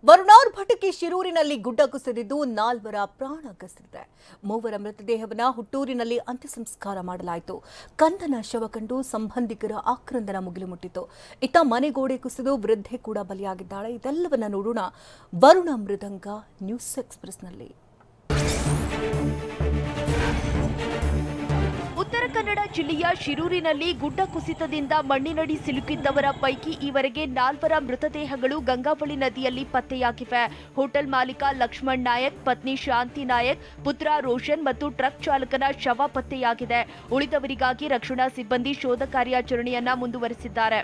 ವರುಣಾರ್ ಭಟಕಿ ಶಿರೂರಿನಲ್ಲಿ ಗುಡ್ಡ ಕುಸಿದಿದ್ದು 4 ಪ್ರಾಣ ಕಸಿದಿದೆ. 3 ಮೃತದೇಹವನ್ನು ಹುಟ್ಟೂರಿನಲ್ಲಿ ಅಂತ್ಯ ಸಂಸ್ಕಾರ ಮಾಡಲಾಯಿತು. ಕಂದನ ಶವ ಕಂಡು ಸಂಬಂಧಿಕರ ಆಕ್ರಂದನ ಮುಗಿಲು ಮುಟ್ಟಿತು. ಇತ್ತ ಮನೆಗೋಡೆ ಕುಸಿದು ವೃದ್ಧೆ ಕೂಡ ಬಲಿಯಾಗಿದ್ದಾಳೆ. ಇದೆಲ್ಲವನ್ನ ನೋಡೋಣ ವರುಣ ಮೃದಂಗ ನ್ಯೂಸ್ ಎಕ್ಸ್‌ಪ್ರೆಸ್‌ನಲ್ಲಿ. ಉತ್ತರ ಕನ್ನಡ ಜಿಲ್ಲೆಯ ಶಿರೂರಿನಲ್ಲಿ ಗುಡ್ಡ ಕುಸಿತದಿಂದ ಮಣ್ಣಿನಡಿ ಸಿಲುಕಿದ್ದವರ ಪೈಕಿ ಈವರೆಗೆ 4 ಮೃತದೇಹಗಳು ಗಂಗಾವಳಿ ನದಿಯಲ್ಲಿ ಪತ್ತೆಯಾಗಿವೆ. ಹೋಟೆಲ್ ಮಾಲೀಕ ಲಕ್ಷ್ಮಣ್ ನಾಯಕ್, ಪತ್ನಿ ಶಾಂತಿ ನಾಯಕ್, ಪುತ್ರ ರೋಷನ್ ಮತ್ತು ಟ್ರಕ್ ಚಾಲಕನ ಶವ ಪತ್ತೆಯಾಗಿದೆ. ಉಳಿದವರಿಗಾಗಿ ರಕ್ಷಣಾ ಸಿಬ್ಬಂದಿ ಶೋಧ ಕಾರ್ಯಾಚರಣೆಯನ್ನ ಮುಂದುವರೆಸಿದ್ದಾರೆ.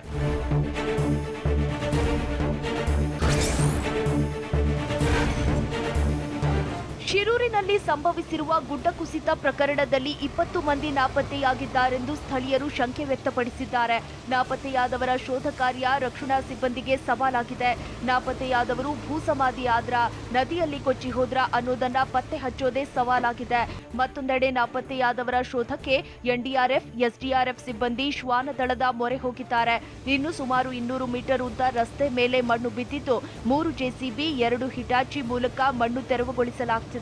ಶಿರೂರಿನಲ್ಲಿ ಸಂಭವಿಸಿರುವ ಗುಡ್ಡ ಕುಸಿತ ಪ್ರಕರಣದಲ್ಲಿ 20 ಮಂದಿ ನಾಪತ್ತೆಯಾಗಿದ್ದಾರೆಂದು ಸ್ಥಳೀಯರು ಶಂಕೆ ವ್ಯಕ್ತಪಡಿಸಿದ್ದಾರೆ. ನಾಪತ್ತೆಯಾದವರ ಶೋಧ ಕಾರ್ಯ ರಕ್ಷಣಾ ಸಿಬ್ಬಂದಿಗೆ ಸವಾಲಾಗಿದೆ. ನಾಪತ್ತೆಯಾದವರು ಭೂಸಮಾಧಿಯಾದ್ರ, ನದಿಯಲ್ಲಿ ಕೊಚ್ಚಿ ಹೋದ್ರ ಅನ್ನೋದನ್ನ ಪತ್ತೆ ಹಚ್ಚೋದೇ ಸವಾಲಾಗಿದೆ. ಮತ್ತೊಂದೆಡೆ ನಾಪತ್ತೆಯಾದವರ ಶೋಧಕ್ಕೆ ಎನ್ಡಿಆರ್ಎಫ್, ಎಸ್ಡಿಆರ್ಎಫ್ ಸಿಬ್ಬಂದಿ ಶ್ವಾನದಳದ ಮೊರೆ ಹೋಗಿದ್ದಾರೆ. ಇನ್ನು ಸುಮಾರು 200 ಮೀಟರ್ ಉದ್ದ ರಸ್ತೆ ಮೇಲೆ ಮಣ್ಣು ಬಿದ್ದಿದ್ದು 3 ಜೆಸಿಬಿ, 2 ಹಿಟಾಚಿ ಮೂಲಕ ಮಣ್ಣು ತೆರವುಗೊಳಿಸಲಾಗುತ್ತಿದೆ.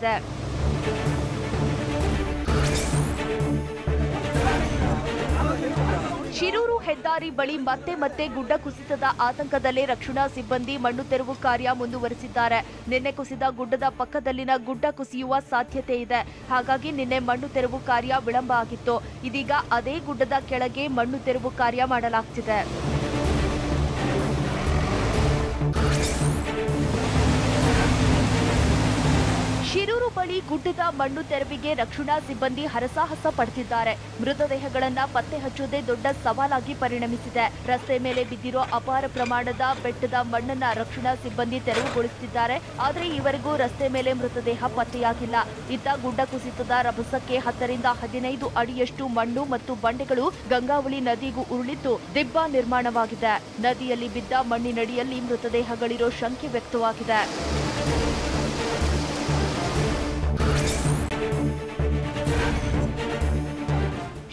ಶಿರೂರು ಹೆದ್ದಾರಿ ಬಳಿ ಮತ್ತೆ ಗುಡ್ಡ ಕುಸಿತದ ಆತಂಕದಲ್ಲೇ ರಕ್ಷಣಾ ಸಿಬ್ಬಂದಿ ಮಣ್ಣು ತೆರವು ಕಾರ್ಯ ಮುಂದುವರೆಸಿದ್ದಾರೆ. ನಿನ್ನೆ ಕುಸಿದ ಗುಡ್ಡದ ಪಕ್ಕದಲ್ಲಿನ ಗುಡ್ಡ ಕುಸಿಯುವ ಸಾಧ್ಯತೆ ಇದೆ. ಹಾಗಾಗಿ ನಿನ್ನೆ ಮಣ್ಣು ತೆರವು ಕಾರ್ಯ ವಿಳಂಬ ಆಗಿತ್ತು. ಇದೀಗ ಅದೇ ಗುಡ್ಡದ ಕೆಳಗೆ ಮಣ್ಣು ತೆರವು ಕಾರ್ಯ ಮಾಡಲಾಗುತ್ತಿದೆ. ಶಿರೂರು ಬಳಿ ಗುಡ್ಡದ ಮಣ್ಣು ತೆರವಿಗೆ ರಕ್ಷಣಾ ಸಿಬ್ಬಂದಿ ಹರಸಾಹಸ ಪಡೆದಿದ್ದಾರೆ. ಮೃತದೇಹಗಳನ್ನು ಪತ್ತೆ ಹಚ್ಚುವುದೇ ದೊಡ್ಡ ಸವಾಲಾಗಿ ಪರಿಣಮಿಸಿದೆ. ರಸ್ತೆ ಮೇಲೆ ಬಿದ್ದಿರೋ ಅಪಾರ ಪ್ರಮಾಣದ ಬೆಟ್ಟದ ಮಣ್ಣನ್ನ ರಕ್ಷಣಾ ಸಿಬ್ಬಂದಿ ತೆರವುಗೊಳಿಸುತ್ತಿದ್ದಾರೆ. ಆದರೆ ಈವರೆಗೂ ರಸ್ತೆ ಮೇಲೆ ಮೃತದೇಹ ಪತ್ತೆಯಾಗಿಲ್ಲ. ಇತ್ತ ಗುಡ್ಡ ಕುಸಿತದ ರಭಸಕ್ಕೆ 10 ರಿಂದ 15 ಅಡಿಯಷ್ಟು ಮಣ್ಣು ಮತ್ತು ಬಂಡೆಗಳು ಗಂಗಾವಳಿ ನದಿಗೂ ಉರುಳಿದ್ದು ದಿಬ್ಬ ನಿರ್ಮಾಣವಾಗಿದೆ. ನದಿಯಲ್ಲಿ ಬಿದ್ದ ಮಣ್ಣಿನಡಿಯಲ್ಲಿ ಮೃತದೇಹಗಳಿರೋ ಶಂಕೆ ವ್ಯಕ್ತವಾಗಿದೆ.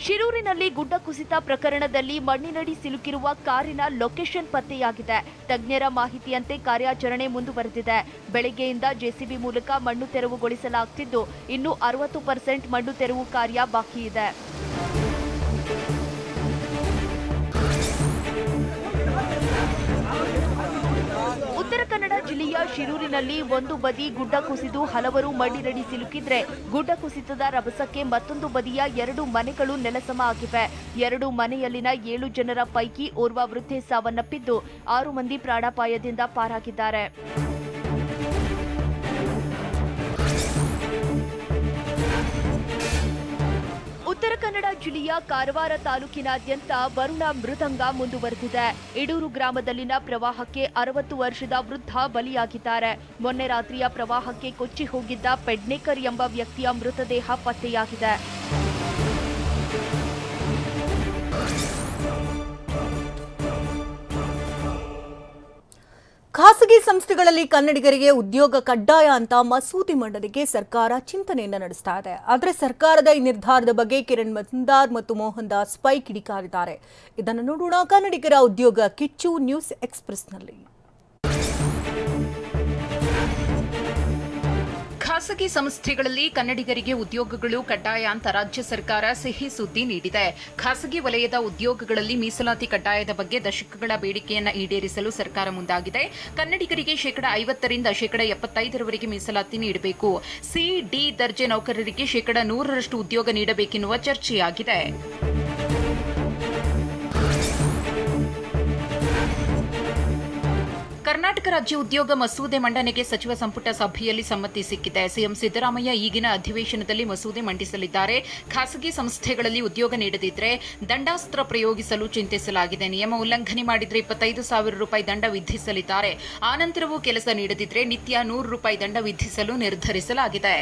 ಶಿರೂರಿನಲ್ಲಿ ಗುಡ್ಡ ಕುಸಿತ ಪ್ರಕರಣದಲ್ಲಿ ಮಣ್ಣಿನಡಿ ಸಿಲುಕಿರುವ ಕಾರಿನ ಲೊಕೇಶನ್ ಪತ್ತೆಯಾಗಿದೆ. ತಜ್ಞರ ಮಾಹಿತಿಯಂತೆ ಕಾರ್ಯಾಚರಣೆ ಮುಂದುವರೆದಿದೆ. ಬೆಳಗ್ಗೆಯಿಂದ ಜೆಸಿಬಿ ಮೂಲಕ ಮಣ್ಣು ತೆರವುಗೊಳಿಸಲಾಗುತ್ತಿದ್ದು ಇನ್ನು 60% ಮಣ್ಣು ತೆರವು ಕಾರ್ಯ ಬಾಕಿ ಇದೆ. ಉತ್ತರ ಕನ್ನಡ ಜಿಲ್ಲೆಯ ಶಿರೂರಿನಲ್ಲಿ ಒಂದು ಬದಿ ಗುಡ್ಡ ಕುಸಿದು ಹಲವರು ಮಣ್ಣಿನಡಿ ಸಿಲುಕಿದ್ರೆ, ಗುಡ್ಡ ಕುಸಿತದ ರಭಸಕ್ಕೆ ಮತ್ತೊಂದು ಬದಿಯ 2 ಮನೆಗಳು ನೆಲಸಮ ಆಗಿವೆ. 2 ಮನೆಯಲ್ಲಿನ 7 ಜನರ ಪೈಕಿ ಓರ್ವ ವೃದ್ಧೆ ಸಾವನ್ನಪ್ಪಿದ್ದು 6 ಮಂದಿ ಪ್ರಾಣಾಪಾಯದಿಂದ ಪಾರಾಗಿದ್ದಾರೆ. ಉತ್ತರ ಕನ್ನಡ ಜಿಲ್ಲೆಯ ಕಾರವಾರ ತಾಲೂಕಿನಾದ್ಯಂತ ವರುಣ ಮೃದಂಗ ಮುಂದುವರೆದಿದೆ. ಇಡೂರು ಗ್ರಾಮದಲ್ಲಿನ ಪ್ರವಾಹಕ್ಕೆ 60 ವರ್ಷದ ವೃದ್ಧ ಬಲಿಯಾಗಿದ್ದಾರೆ. ಮೊನ್ನೆ ರಾತ್ರಿಯ ಪ್ರವಾಹಕ್ಕೆ ಕೊಚ್ಚಿ ಹೋಗಿದ್ದ ಪೆಡ್ನೇಕರ್ ಎಂಬ ವ್ಯಕ್ತಿಯ ಮೃತದೇಹ ಪತ್ತೆಯಾಗಿದೆ. ಖಾಸಗಿ ಸಂಸ್ಥೆಗಳಲ್ಲಿ ಕನ್ನಡಿಗರಿಗೆ ಉದ್ಯೋಗ ಕಡ್ಡಾಯ ಅಂತ ಮಸೂದೆ ಮಂಡನೆಗೆ ಸರ್ಕಾರ ಚಿಂತನೆಯನ್ನ ನಡೆಸ್ತಾ ಇದೆ. ಆದರೆ ಸರ್ಕಾರದ ಈ ನಿರ್ಧಾರದ ಬಗ್ಗೆ ಕಿರಣ್ ಮಜುಂದಾರ್ ಮತ್ತು ಮೋಹನ್ ದಾಸ್ ಪೈ ಕಿಡಿಕಾರಿದ್ದಾರೆ. ಇದನ್ನು ನೋಡೋಣ ಕನ್ನಡಿಗರ ಉದ್ಯೋಗ ಕಿಚ್ಚು ನ್ಯೂಸ್ ಎಕ್ಸ್‌ಪ್ರೆಸ್‌ನಲ್ಲಿ. ಖಾಸಗಿ ಸಂಸ್ಥೆಗಳಲ್ಲಿ ಕನ್ನಡಿಗರಿಗೆ ಉದ್ಯೋಗಗಳು ಕಡ್ಡಾಯ ಅಂತ ರಾಜ್ಯ ಸರ್ಕಾರ ಸಿಹಿ ಸುದ್ದಿ ನೀಡಿದೆ. ಖಾಸಗಿ ವಲಯದ ಉದ್ಯೋಗಗಳಲ್ಲಿ ಮೀಸಲಾತಿ ಕಡ್ಡಾಯದ ಬಗ್ಗೆ ದಶಕಗಳ ಬೇಡಿಕೆಯನ್ನು ಈಡೇರಿಸಲು ಸರ್ಕಾರ ಮುಂದಾಗಿದೆ. ಕನ್ನಡಿಗರಿಗೆ 50% ರಿಂದ 75% ಮೀಸಲಾತಿ ನೀಡಬೇಕು. ಸಿ, ಡಿ ದರ್ಜೆ ನೌಕರರಿಗೆ 100% ಉದ್ಯೋಗ ನೀಡಬೇಕೆನ್ನುವ ಚರ್ಚೆಯಾಗಿದೆ. ಕರ್ನಾಟಕ ರಾಜ್ಯ ಉದ್ಯೋಗ ಮಸೂದೆ ಮಂಡನೆಗೆ ಸಚಿವ ಸಂಪುಟ ಸಭೆಯಲ್ಲಿ ಸಮ್ಮತಿ ಸಿಕ್ಕಿದೆ. ಸಿಎಂ ಸಿದ್ದರಾಮಯ್ಯ ಈಗಿನ ಅಧಿವೇಶನದಲ್ಲಿ ಮಸೂದೆ ಮಂಡಿಸಲಿದ್ದಾರೆ. ಖಾಸಗಿ ಸಂಸ್ಥೆಗಳಲ್ಲಿ ಉದ್ಯೋಗ ನೀಡದಿದ್ದರೆ ದಂಡಾಸ್ತ್ರ ಪ್ರಯೋಗಿಸಲು ಚಿಂತಿಸಲಾಗಿದೆ. ನಿಯಮ ಉಲ್ಲಂಘನೆ ಮಾಡಿದರೆ 25,000 ರೂಪಾಯಿ ದಂಡ ವಿಧಿಸಲಿದ್ದಾರೆ. ಆನಂತರವೂ ಕೆಲಸ ನೀಡದಿದ್ದರೆ ನಿತ್ಯ 100 ರೂಪಾಯಿ ದಂಡ ವಿಧಿಸಲು ನಿರ್ಧರಿಸಲಾಗಿದೆ.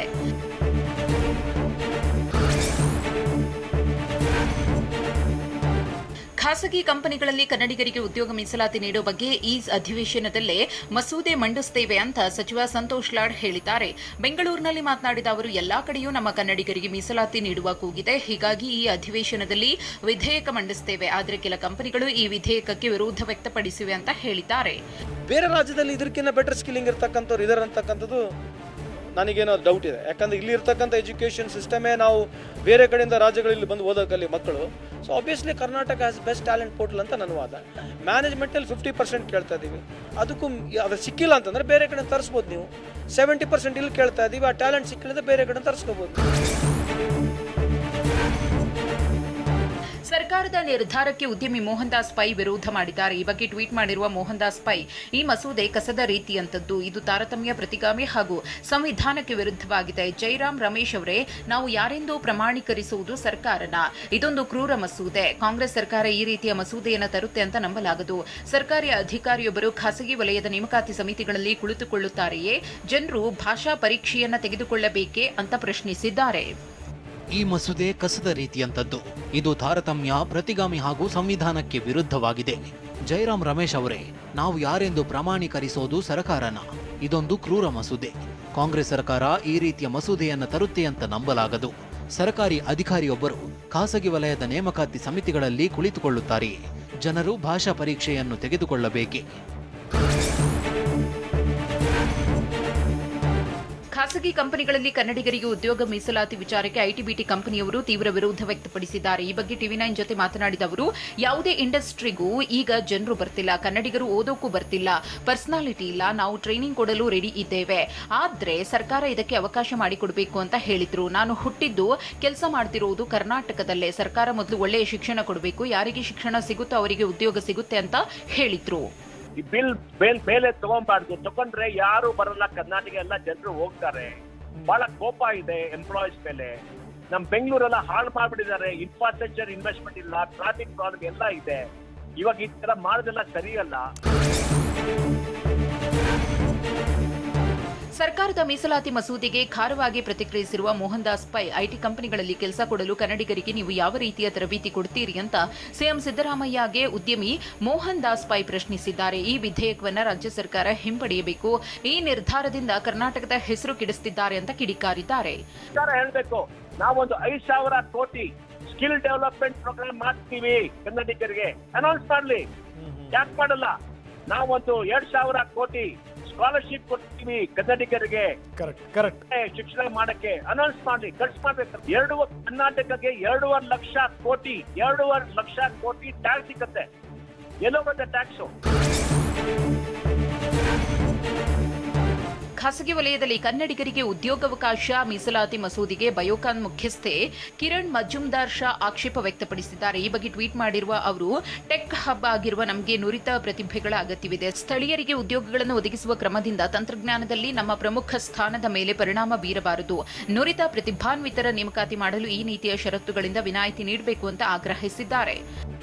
ಖಾಸಗಿ ಕಂಪನಿಗಳಲ್ಲಿ ಕನ್ನಡಿಗರಿಗೆ ಉದ್ಯೋಗ ಮೀಸಲಾತಿ ನೀಡುವ ಬಗ್ಗೆ ಈ ಅಧಿವೇಶನದಲ್ಲೇ ಮಸೂದೆ ಮಂಡಿಸುತ್ತೇವೆ ಅಂತ ಸಚಿವ ಸಂತೋಷ್ ಲಾಡ್ ಹೇಳಿದ್ದಾರೆ. ಬೆಂಗಳೂರಿನಲ್ಲಿ ಮಾತನಾಡಿದ ಅವರು, ಎಲ್ಲಾ ಕಡೆಯೂ ನಮ್ಮ ಕನ್ನಡಿಗರಿಗೆ ಮೀಸಲಾತಿ ನೀಡುವ ಕೂಗಿದೆ. ಹೀಗಾಗಿ ಈ ಅಧಿವೇಶನದಲ್ಲಿ ವಿಧೇಯಕ ಮಂಡಿಸುತ್ತೇವೆ. ಆದರೆ ಕೆಲ ಕಂಪನಿಗಳು ಈ ವಿಧೇಯಕಕ್ಕೆ ವಿರೋಧ ವ್ಯಕ್ತಪಡಿಸಿವೆ ಅಂತ ಹೇಳಿದ್ದಾರೆ. ಬೇರೆ ರಾಜ್ಯದಲ್ಲಿ ಇದಕ್ಕಿಂತ ಬೆಟರ್ ಸ್ಕಿಲ್ಲಿಂಗ್ ಇರ್ತಕ್ಕಂಥವ್ರು ಇದಾರೆ ಅಂತಕ್ಕಂಥದ್ದು ನನಗೇನೋ ಡೌಟ್ ಇದೆ. ಯಾಕಂದರೆ ಇಲ್ಲಿ ಇರ್ತಕ್ಕಂಥ ಎಜುಕೇಷನ್ ಸಿಸ್ಟಮೇ ನಾವು ಬೇರೆ ಕಡೆಯಿಂದ ರಾಜ್ಯಗಳಲ್ಲಿ ಬಂದು ಓದೋಕ್ಕಲ್ಲಿ ಮಕ್ಕಳು. So obviously Karnataka has best talent portal ಅಂತ ನನ್ನ ವಾದ. ಮ್ಯಾನೇಜ್ಮೆಂಟಲ್ಲಿ 50% ಕೇಳ್ತಾ ಇದ್ದೀವಿ, ಅದಕ್ಕೂ ಅದು ಸಿಕ್ಕಿಲ್ಲ ಅಂತಂದರೆ ಬೇರೆ ಕಡೆ ತರಿಸ್ಬೋದು. ನೀವು 70% ಇಲ್ಲಿ ಕೇಳ್ತಾ ಇದ್ದೀವಿ, ಆ ಟ್ಯಾಲೆಂಟ್ ಸಿಕ್ಕಿಲ್ಲದೆ ಬೇರೆ ಕಡೆ ತರಿಸ್ಕೋಬೋದು. ಸರ್ಕಾರದ ನಿರ್ಧಾರಕ್ಕೆ ಉದ್ಯಮಿ ಮೋಹನ್ ದಾಸ್ ಪೈ ವಿರೋಧ ಮಾಡಿದ್ದಾರೆ. ಈ ಬಗ್ಗೆ ಟ್ವೀಟ್ ಮಾಡಿರುವ ಮೋಹನ್ ದಾಸ್ ಪೈ, ಈ ಮಸೂದೆ ಕಸದ ರೀತಿಯಂತದ್ದು, ಇದು ತಾರತಮ್ಯ, ಪ್ರತಿಗಾಮಿ ಹಾಗೂ ಸಂವಿಧಾನಕ್ಕೆ ವಿರುದ್ಧವಾಗಿದೆ. ಜೈರಾಮ್ ರಮೇಶ್ ಅವರೇ, ನಾವು ಯಾರೆಂದು ಪ್ರಮಾಣೀಕರಿಸುವುದು ಸರ್ಕಾರನ. ಇದೊಂದು ಕ್ರೂರ ಮಸೂದೆ. ಕಾಂಗ್ರೆಸ್ ಸರ್ಕಾರ ಈ ರೀತಿಯ ಮಸೂದೆಯನ್ನು ತರುತ್ತೆ ಅಂತ ನಂಬಲಾಗದು. ಸರ್ಕಾರಿ ಅಧಿಕಾರಿಯೊಬ್ಬರು ಖಾಸಗಿ ವಲಯದ ನೇಮಕಾತಿ ಸಮಿತಿಗಳಲ್ಲಿ ಕುಳಿತುಕೊಳ್ಳುತ್ತಾರೆಯೇ? ಜನರು ಭಾಷಾ ಪರೀಕ್ಷೆಯನ್ನ ತೆಗೆದುಕೊಳ್ಳಬೇಕೇ ಅಂತ ಪ್ರಶ್ನಿಸಿದ್ದಾರೆ. ಈ ಮಸೂದೆ ಕಸದ ರೀತಿಯಂತದ್ದು, ಇದು ತಾರತಮ್ಯ, ಪ್ರತಿಗಾಮಿ ಹಾಗೂ ಸಂವಿಧಾನಕ್ಕೆ ವಿರುದ್ಧವಾಗಿದೆ. ಜೈರಾಮ್ ರಮೇಶ್ ಅವರೇ, ನಾವು ಯಾರೆಂದು ಪ್ರಮಾಣೀಕರಿಸೋದು ಸರ್ಕಾರನ. ಇದೊಂದು ಕ್ರೂರ ಮಸೂದೆ. ಕಾಂಗ್ರೆಸ್ ಸರ್ಕಾರ ಈ ರೀತಿಯ ಮಸೂದೆಯನ್ನು ತರುತ್ತೆ ಅಂತ ನಂಬಲಾಗದು. ಸರ್ಕಾರಿ ಅಧಿಕಾರಿಯೊಬ್ಬರು ಖಾಸಗಿ ವಲಯದ ನೇಮಕಾತಿ ಸಮಿತಿಗಳಲ್ಲಿ ಕುಳಿತುಕೊಳ್ಳುತ್ತಾರೆಯೇ? ಜನರು ಭಾಷಾ ಪರೀಕ್ಷೆಯನ್ನು ತೆಗೆದುಕೊಳ್ಳಬೇಕೇ? ಖಾಸಗಿ ಕಂಪನಿಗಳಲ್ಲಿ ಕನ್ನಡಿಗರಿಗೆ ಉದ್ಯೋಗ ಮೀಸಲಾತಿ ವಿಚಾರಕ್ಕೆ ಐಟಿ-ಬಿಟಿ ಕಂಪನಿಯವರು ತೀವ್ರ ವಿರೋಧ ವ್ಯಕ್ತಪಡಿಸಿದ್ದಾರೆ. ಈ ಬಗ್ಗೆ ಟಿವಿ9 ಜೊತೆ ಮಾತನಾಡಿದ ಅವರು, ಯಾವುದೇ ಇಂಡಸ್ಟ್ರಿಗೂ ಈಗ ಜನರು ಬರ್ತಿಲ್ಲ, ಕನ್ನಡಿಗರು ಓದೋಕ್ಕೂ ಬರ್ತಿಲ್ಲ, ಪರ್ಸನಾಲಿಟಿ ಇಲ್ಲ, ನಾವು ಟ್ರೈನಿಂಗ್ ಕೊಡಲು ರೆಡಿ ಇದ್ದೇವೆ, ಆದ್ರೆ ಸರ್ಕಾರ ಇದಕ್ಕೆ ಅವಕಾಶ ಮಾಡಿಕೊಡಬೇಕು ಅಂತ ಹೇಳಿದ್ರು. ನಾನು ಹುಟ್ಟಿದ್ದು ಕೆಲಸ ಮಾಡ್ತಿರೋದು ಕರ್ನಾಟಕದಲ್ಲೇ. ಸರ್ಕಾರ ಮೊದಲು ಒಳ್ಳೆಯ ಶಿಕ್ಷಣ ಕೊಡಬೇಕು, ಯಾರಿಗೆ ಶಿಕ್ಷಣ ಸಿಗುತ್ತೋ ಅವರಿಗೆ ಉದ್ಯೋಗ ಸಿಗುತ್ತೆ ಅಂತ ಹೇಳಿದ್ರು. ಈ ಬಿಲ್ ಮೇಲೆ ತಗೊಂಬಾರ್ದು, ತಗೊಂಡ್ರೆ ಯಾರು ಬರಲ್ಲ, ಕರ್ನಾಟಕ ಎಲ್ಲ ಜನರು ಹೋಗ್ತಾರೆ. ಬಹಳ ಕೋಪ ಇದೆ ಎಂಪ್ಲಾಯೀಸ್ ಮೇಲೆ. ನಮ್ ಬೆಂಗಳೂರೆಲ್ಲ ಹಾಳು ಮಾಡ್ಬಿಟ್ಟಿದ್ದಾರೆ. ಇನ್ಫ್ರಾಸ್ಟ್ರಕ್ಚರ್ ಇನ್ವೆಸ್ಟ್ಮೆಂಟ್ ಇಲ್ಲ, ಟ್ರಾಫಿಕ್ ಪ್ರಾಬ್ಲಮ್ ಎಲ್ಲ ಇದೆ. ಇವಾಗ ಈ ತರ ಮಾಡೋದೆಲ್ಲ ಸರಿಯಲ್ಲ. ಸರ್ಕಾರದ ಮೀಸಲಾತಿ ಮಸೂದೆಗೆ ಖಾರವಾಗಿ ಪ್ರತಿಕ್ರಿಯಿಸಿರುವ ಮೋಹನ್ ದಾಸ್ ಪೈ, ಐಟಿ ಕಂಪನಿಗಳಲ್ಲಿ ಕೆಲಸ ಕೊಡಲು ಕನ್ನಡಿಗರಿಗೆ ನೀವು ಯಾವ ರೀತಿಯ ತರಬೇತಿ ಕೊಡ್ತೀರಿ ಅಂತ ಸಿಎಂ ಸಿದ್ದರಾಮಯ್ಯಗೆ ಉದ್ಯಮಿ ಮೋಹನ್ ದಾಸ್ ಪೈ ಪ್ರಶ್ನಿಸಿದ್ದಾರೆ. ಈ ವಿಧೇಯಕವನ್ನು ರಾಜ್ಯ ಸರ್ಕಾರ ಹಿಂಪಡೆಯಬೇಕು, ಈ ನಿರ್ಧಾರದಿಂದ ಕರ್ನಾಟಕದ ಹೆಸರು ಕೆಡಿಸುತ್ತಿದ್ದಾರೆ ಅಂತ ಕಿಡಿಕಾರಿದ್ದಾರೆ. ಸರ್ಕಾರ ಹೇಳ್ಬೇಕು, ನಾವೊಂದು 5,000 ಕೋಟಿ ಸ್ಕಿಲ್ ಡೆವಲಪ್ಮೆಂಟ್ ಪ್ರೋಗ್ರಾಮ್ ಮಾಡ್ತೀವಿ ಕನ್ನಡಿಗರಿಗೆ, ಅನೌನ್ಸ್ ಮಾಡ್ಲಿ. ಯಾಕೆ ಮಾಡಲ್ಲ? ನಾವೊಂದು 2,000 ಕೋಟಿ ಸ್ಕಾಲರ್ಶಿಪ್ ಕೊಡ್ತೀವಿ ಕನ್ನಡಿಗರಿಗೆ ಶಿಕ್ಷಣ ಮಾಡಕ್ಕೆ, ಅನೌನ್ಸ್ ಮಾಡಿ, ಖರ್ಚು ಮಾಡ್ಬೇಕು. ಕರ್ನಾಟಕಕ್ಕೆ 2.5 ಲಕ್ಷ ಕೋಟಿ ಟ್ಯಾಕ್ಸ್ ಸಿಗುತ್ತೆ. ಎಲ್ಲೋ ಬರುತ್ತೆ ಟ್ಯಾಕ್ಸು. ಖಾಸಗಿ ವಲಯದಲ್ಲಿ ಕನ್ನಡಿಗರಿಗೆ ಉದ್ಯೋಗಾವಕಾಶ ಮೀಸಲಾತಿ ಮಸೂದೆಗೆ ಬಯೋಕಾನ್ ಮುಖ್ಯಸ್ಥೆ ಕಿರಣ್ ಮಜುಮ್ದಾರ್ ಶಾ ಆಕ್ಷೇಪ ವ್ಯಕ್ತಪಡಿಸಿದ್ದಾರೆ. ಈ ಬಗ್ಗೆ ಟ್ವೀಟ್ ಮಾಡಿರುವ ಅವರು, ಟೆಕ್ ಹಬ್ ಆಗಿರುವ ನಮಗೆ ನುರಿತ ಪ್ರತಿಭೆಗಳ ಅಗತ್ಯವಿದೆ. ಸ್ಥಳೀಯರಿಗೆ ಉದ್ಯೋಗಗಳನ್ನು ಒದಗಿಸುವ ಕ್ರಮದಿಂದ ತಂತ್ರಜ್ಞಾನದಲ್ಲಿ ನಮ್ಮ ಪ್ರಮುಖ ಸ್ಥಾನದ ಮೇಲೆ ಪರಿಣಾಮ ಬೀರಬಾರದು. ನುರಿತ ಪ್ರತಿಭಾನ್ವಿತರ ನೇಮಕಾತಿ ಮಾಡಲು ಈ ನೀತಿಯ ಷರತ್ತುಗಳಿಂದ ವಿನಾಯಿತಿ ನೀಡಬೇಕು ಅಂತ ಆಗ್ರಹಿಸಿದ್ದಾರೆ.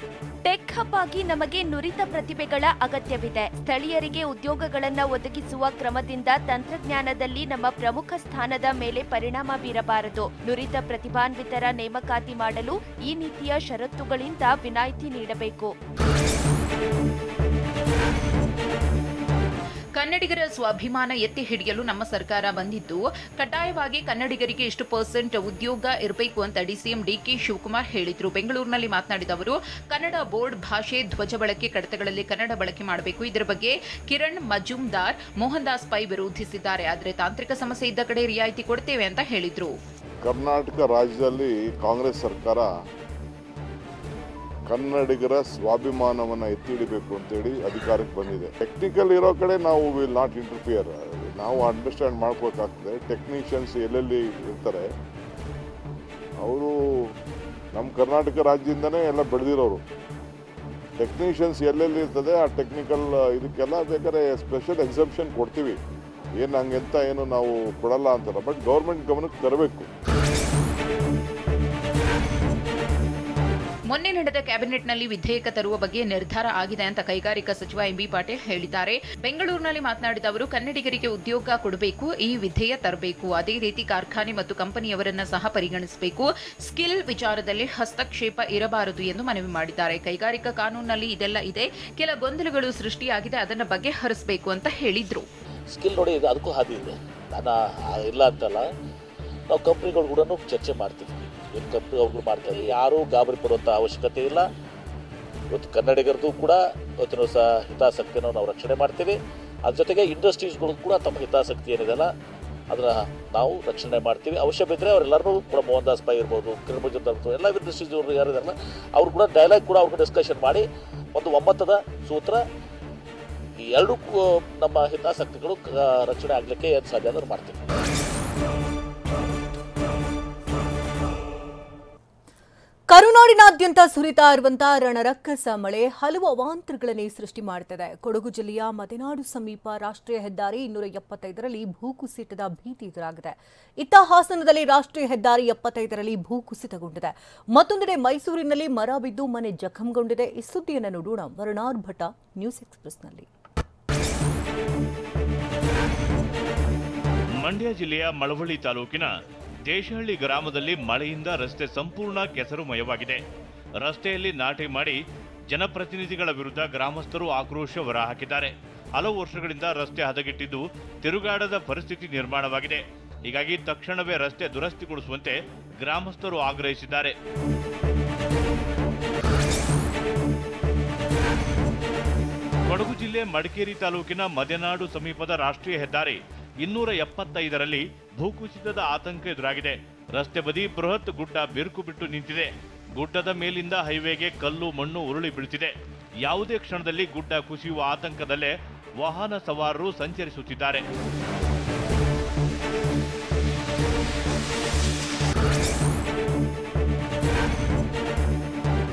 ಟೆಕ್ ಹಬ್ ಆಗಿ ನಮಗೆ ನುರಿತ ಪ್ರತಿಭೆಗಳ ಅಗತ್ಯವಿದೆ. ಸ್ಥಳೀಯರಿಗೆ ಉದ್ಯೋಗಗಳನ್ನು ಒದಗಿಸುವ ಕ್ರಮದಿಂದ ತಂತ್ರಜ್ಞಾನದಲ್ಲಿ ನಮ್ಮ ಪ್ರಮುಖ ಸ್ಥಾನದ ಮೇಲೆ ಪರಿಣಾಮ ಬೀರಬಾರದು. ನುರಿತ ಪ್ರತಿಭಾನ್ವಿತರ ನೇಮಕಾತಿ ಮಾಡಲು ಈ ನೀತಿಯ ಷರತ್ತುಗಳಿಂದ ವಿನಾಯಿತಿ ನೀಡಬೇಕು. ಕನ್ನಡಿಗರ ಸ್ವಾಭಿಮಾನ ಎತ್ತಿ ಹಿಡಿಯಲು ನಮ್ಮ ಸರ್ಕಾರ ಬಂದಿದ್ದು, ಕಡ್ಡಾಯವಾಗಿ ಕನ್ನಡಿಗರಿಗೆ ಇಷ್ಟು % ಉದ್ಯೋಗ ಇರಬೇಕು ಅಂತ ಡಿಸಿಎಂ ಡಿಕೆ ಶಿವಕುಮಾರ್ ಹೇಳಿದ್ರು. ಬೆಂಗಳೂರಿನಲ್ಲಿ ಮಾತನಾಡಿದ ಅವರು, ಕನ್ನಡ ಬೋರ್ಡ್ ಭಾಷೆ ಧ್ವಜ ಬಳಕೆ ಕಡತಗಳಲ್ಲಿ ಕನ್ನಡ ಬಳಕೆ ಮಾಡಬೇಕು. ಇದರ ಬಗ್ಗೆ ಕಿರಣ್ ಮಜುಮ್ದಾರ್ ಮೋಹನ್ ದಾಸ್ ಪೈ ವಿರೋಧಿಸಿದ್ದಾರೆ. ಆದರೆ ತಾಂತ್ರಿಕ ಸಮಸ್ಯೆ ಇದ್ದ ಕಡೆ ರಿಯಾಯಿತಿ ಕೊಡ್ತೇವೆ ಅಂತ ಹೇಳಿದ್ರು. ಕರ್ನಾಟಕ ರಾಜ್ಯದಲ್ಲಿ ಕಾಂಗ್ರೆಸ್ ಸರ್ಕಾರ ಕನ್ನಡಿಗರ ಸ್ವಾಭಿಮಾನವನ್ನು ಎತ್ತಿ ಹಿಡಿಬೇಕು ಅಂತೇಳಿ ಅಧಿಕಾರಕ್ಕೆ ಬಂದಿದೆ. ಟೆಕ್ನಿಕಲ್ ಇರೋ ಕಡೆ ನಾವು ವಿಲ್ ನಾಟ್ ಇಂಟರ್ಫಿಯರ್. ನಾವು ಅಂಡರ್ಸ್ಟ್ಯಾಂಡ್ ಮಾಡ್ಕೋಬೇಕಾಗ್ತದೆ. ಟೆಕ್ನಿಷಿಯನ್ಸ್ ಎಲ್ಲೆಲ್ಲಿ ಇರ್ತಾರೆ ಅವರು ನಮ್ಮ ಕರ್ನಾಟಕ ರಾಜ್ಯದಿಂದನೇ ಎಲ್ಲ ಬೆಳೆದಿರೋರು. ಟೆಕ್ನಿಷಿಯನ್ಸ್ ಎಲ್ಲೆಲ್ಲಿ ಇರ್ತದೆ ಆ ಟೆಕ್ನಿಕಲ್ ಇದಕ್ಕೆಲ್ಲ ಬೇಕಾದ್ರೆ ಸ್ಪೆಷಲ್ ಎಕ್ಸೆಪ್ಷನ್ ಕೊಡ್ತೀವಿ. ಏನು ಹಂಗೆಂತ ಏನು ನಾವು ಕೊಡಲ್ಲ ಅಂತಲ್ಲ, ಬಟ್ ಗೌರ್ಮೆಂಟ್ ಗಮನಕ್ಕೆ ತರಬೇಕು. ಮೊನ್ನೆ ನಡೆದ ಕ್ಯಾಬಿನೆಟ್ನಲ್ಲಿ ವಿಧೇಯಕ ತರುವ ಬಗ್ಗೆ ನಿರ್ಧಾರ ಆಗಿದೆ ಅಂತ ಕೈಗಾರಿಕಾ ಸಚಿವ ಎಂಬಿ ಪಾಟೀಲ್ ಹೇಳಿದ್ದಾರೆ. ಬೆಂಗಳೂರಿನಲ್ಲಿ ಮಾತನಾಡಿದ ಅವರು, ಕನ್ನಡಿಗರಿಗೆ ಉದ್ಯೋಗ ಕೊಡಬೇಕು, ಈ ವಿಧೇಯ ತರಬೇಕು. ಅದೇ ರೀತಿ ಕಾರ್ಖಾನೆ ಮತ್ತು ಕಂಪನಿಯವರನ್ನ ಸಹ ಪರಿಗಣಿಸಬೇಕು. ಸ್ಕಿಲ್ ವಿಚಾರದಲ್ಲಿ ಹಸ್ತಕ್ಷೇಪ ಇರಬಾರದು ಎಂದು ಮನವಿ ಮಾಡಿದ್ದಾರೆ. ಕೈಗಾರಿಕಾ ಕಾನೂನಿನಲ್ಲಿ ಇದೆಲ್ಲ ಇದೆ, ಕೆಲ ಗೊಂದಲಗಳು ಸೃಷ್ಟಿಯಾಗಿದೆ, ಅದನ್ನ ಬಗೆಹರಿಸಬೇಕು ಅಂತ ಹೇಳಿದ್ರು. ಸ್ಕಿಲ್ ನೋಡಿ, ಅದಕ್ಕೂ ಹಾದಿ ಇದೆ. ನಾನು ಇಲ್ಲ ಅಂತಲ್ಲ, ನಾವು ಕಂಪ್ನಿಗಳು ಕೂಡ ಚರ್ಚೆ ಮಾಡ್ತೀವಿ. ಏನು ಕಂಪ್ನಿ ಅವ್ರು ಮಾಡ್ತಾರೆ, ಯಾರೂ ಗಾಬರಿ ಪಡುವಂಥ ಅವಶ್ಯಕತೆ ಇಲ್ಲ. ಇವತ್ತು ಕನ್ನಡಿಗರದು ಕೂಡ ಇವತ್ತಿನ ದಿವಸ ಹಿತಾಸಕ್ತಿಯನ್ನು ನಾವು ರಕ್ಷಣೆ ಮಾಡ್ತೀವಿ. ಅದ್ರ ಜೊತೆಗೆ ಇಂಡಸ್ಟ್ರೀಸ್ಗಳು ಕೂಡ ತಮ್ಮ ಹಿತಾಸಕ್ತಿ ಏನಿದೆಲ್ಲ ಅದನ್ನು ನಾವು ರಕ್ಷಣೆ ಮಾಡ್ತೀವಿ. ಅವಶ್ಯ ಬಿದ್ದರೆ ಅವರೆಲ್ಲರೂ ಕೂಡ ಮೋಹನ್ ದಾಸ್ ಪೈ ಇರ್ಬೋದು, ಕಿರಣ್ ಇರ್ಬೋದು, ಎಲ್ಲ ಇಂಡಸ್ಟ್ರೀಸ್ ಯಾರಿದಾರಲ್ಲ ಅವ್ರು ಕೂಡ ಡೈಲಾಗ್ ಕೂಡ ಅವ್ರಿಗೆ ಡಿಸ್ಕಷನ್ ಮಾಡಿ ಒಂದು ಒಮ್ಮತದ ಸೂತ್ರ ಈ ಎರಡೂ ನಮ್ಮ ಹಿತಾಸಕ್ತಿಗಳು ರಕ್ಷಣೆ ಆಗಲಿಕ್ಕೆ ಏನು ಸಾಧ್ಯ ಅದನ್ನು ಮಾಡ್ತೀವಿ. ಕರುನಾಡಿನಾದ್ಯಂತ ಸುರಿತಾ ಇರುವಂತಹ ರಣರಕ್ಕಸ ಮಳೆ ಹಲವು ಅವಾಂತರಗಳನ್ನೇ ಸೃಷ್ಟಿ ಮಾಡುತ್ತಿದೆ. ಕೊಡಗು ಜಿಲ್ಲೆಯ ಮದೆನಾಡು ಸಮೀಪ ರಾಷ್ಟ್ರೀಯ ಹೆದ್ದಾರಿ 275ರಲ್ಲಿ ಭೂಕುಸಿತದ ಭೀತಿ ಎದುರಾಗಿದೆ. ಇತ್ತ ಹಾಸನದಲ್ಲಿ ರಾಷ್ಟ್ರೀಯ ಹೆದ್ದಾರಿ 75ರಲ್ಲಿ ಭೂಕುಸಿತಗೊಂಡಿದೆ. ಮತ್ತೊಂದೆಡೆ ಮೈಸೂರಿನಲ್ಲಿ ಮರ ಬಿದ್ದು ಮನೆ ಜಖಂಗೊಂಡಿದೆ. ಈ ಸುದ್ದಿಯನ್ನು ನೋಡೋಣ ವರುಣಾರ್ ಭಟ ನ್ಯೂಸ್ ಎಕ್ಸ್‌ಪ್ರೆಸ್‌ನಲ್ಲಿ. ಮಂಡ್ಯ ಜಿಲ್ಲೆಯ ಮಳವಳ್ಳಿ ತಾಲೂಕಿನ ದೇಶಹಳ್ಳಿ ಗ್ರಾಮದಲ್ಲಿ ಮಳೆಯಿಂದ ರಸ್ತೆ ಸಂಪೂರ್ಣ ಕೆಸರುಮಯವಾಗಿದೆ. ರಸ್ತೆಯಲ್ಲಿ ನಾಟಿ ಮಾಡಿ ಜನಪ್ರತಿನಿಧಿಗಳ ವಿರುದ್ಧ ಗ್ರಾಮಸ್ಥರು ಆಕ್ರೋಶ ಹೊರಹಾಕಿದ್ದಾರೆ. ಹಲವು ವರ್ಷಗಳಿಂದ ರಸ್ತೆ ಹದಗೆಟ್ಟಿದ್ದು ತಿರುಗಾಡದ ಪರಿಸ್ಥಿತಿ ನಿರ್ಮಾಣವಾಗಿದೆ. ಹೀಗಾಗಿ ತಕ್ಷಣವೇ ರಸ್ತೆ ದುರಸ್ತಿಗೊಳಿಸುವಂತೆ ಗ್ರಾಮಸ್ಥರು ಆಗ್ರಹಿಸಿದ್ದಾರೆ. ಕೊಡಗು ಜಿಲ್ಲೆ ಮಡಿಕೇರಿ ತಾಲೂಕಿನ ಮದೆನಾಡು ಸಮೀಪದ ರಾಷ್ಟ್ರೀಯ ಹೆದ್ದಾರಿ 275ರಲ್ಲಿ ಭೂಕುಸಿತದ ಆತಂಕ ಎದುರಾಗಿದೆ. ರಸ್ತೆ ಬದಿ ಬೃಹತ್ ಗುಡ್ಡ ಬಿರುಕು ಬಿಟ್ಟು ನಿಂತಿದೆ. ಗುಡ್ಡದ ಮೇಲಿಂದ ಹೈವೇಗೆ ಕಲ್ಲು ಮಣ್ಣು ಉರುಳಿ ಬೀಳುತ್ತಿದೆ. ಯಾವುದೇ ಕ್ಷಣದಲ್ಲಿ ಗುಡ್ಡ ಕುಸಿಯುವ ಆತಂಕದಲ್ಲೇ ವಾಹನ ಸವಾರರು ಸಂಚರಿಸುತ್ತಿದ್ದಾರೆ.